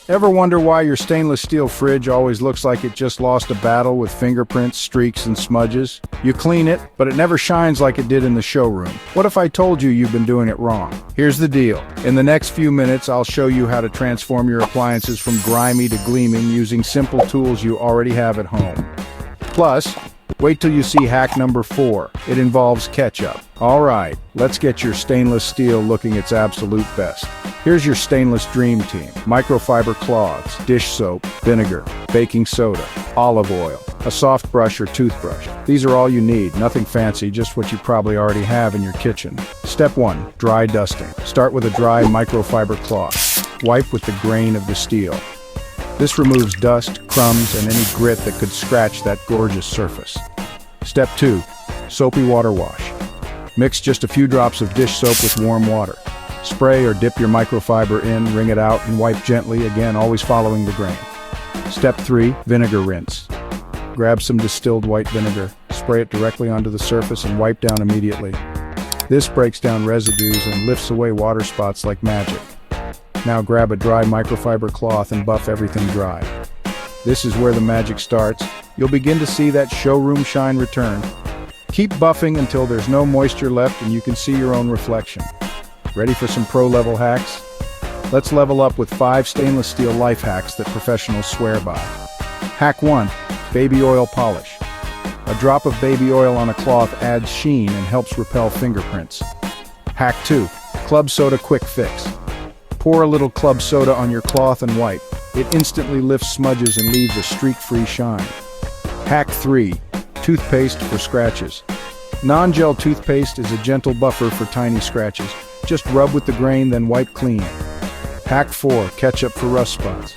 Ever wonder why your stainless steel fridge always looks like it just lost a battle with fingerprints, streaks, and smudges? You clean it, but it never shines like it did in the showroom. What if I told you you've been doing it wrong? Here's the deal. In the next few minutes, I'll show you how to transform your appliances from grimy to gleaming using simple tools you already have at home. Plus, wait till you see hack number 4. It involves ketchup. All right, let's get your stainless steel looking its absolute best. Here's your stainless dream team. Microfiber cloths, dish soap, vinegar, baking soda, olive oil, a soft brush or toothbrush. These are all you need, nothing fancy, just what you probably already have in your kitchen. Step 1, dry dusting. Start with a dry microfiber cloth. Wipe with the grain of the steel. This removes dust, crumbs, and any grit that could scratch that gorgeous surface. Step 2, soapy water wash. Mix just a few drops of dish soap with warm water. Spray or dip your microfiber in, wring it out, and wipe gently, again always following the grain. Step 3, vinegar rinse. Grab some distilled white vinegar, spray it directly onto the surface and wipe down immediately. This breaks down residues and lifts away water spots like magic. Now grab a dry microfiber cloth and buff everything dry. This is where the magic starts. You'll begin to see that showroom shine return. Keep buffing until there's no moisture left and you can see your own reflection. Ready for some pro-level hacks? Let's level up with 5 stainless steel life hacks that professionals swear by. Hack 1, baby oil polish. A drop of baby oil on a cloth adds sheen and helps repel fingerprints. Hack 2, club soda quick fix. Pour a little club soda on your cloth and wipe. It instantly lifts smudges and leaves a streak-free shine. Hack 3, toothpaste for scratches. Non-gel toothpaste is a gentle buffer for tiny scratches. Just rub with the grain, then wipe clean. Hack 4, ketchup for rust spots.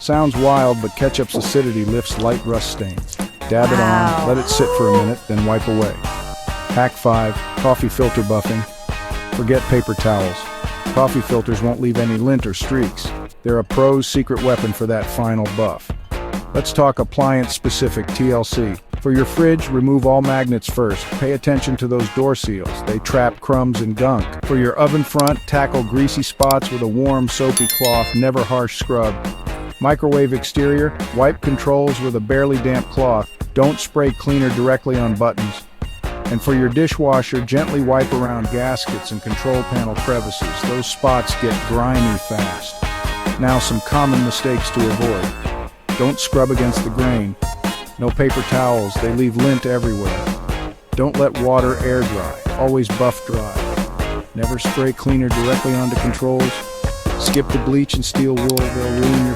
Sounds wild, but ketchup's acidity lifts light rust stains. Dab it on, let it sit for a minute, then wipe away. Hack 5, coffee filter buffing. Forget paper towels. Coffee filters won't leave any lint or streaks. They're a pro's secret weapon for that final buff. Let's talk appliance-specific TLC. For your fridge, remove all magnets first. Pay attention to those door seals. They trap crumbs and gunk. For your oven front, tackle greasy spots with a warm, soapy cloth, never harsh scrub. Microwave exterior, wipe controls with a barely damp cloth. Don't spray cleaner directly on buttons. And for your dishwasher, gently wipe around gaskets and control panel crevices. Those spots get grimy fast. Now some common mistakes to avoid. Don't scrub against the grain. No paper towels, they leave lint everywhere. Don't let water air dry, always buff dry. Never spray cleaner directly onto controls. Skip the bleach and steel wool, they'll ruin your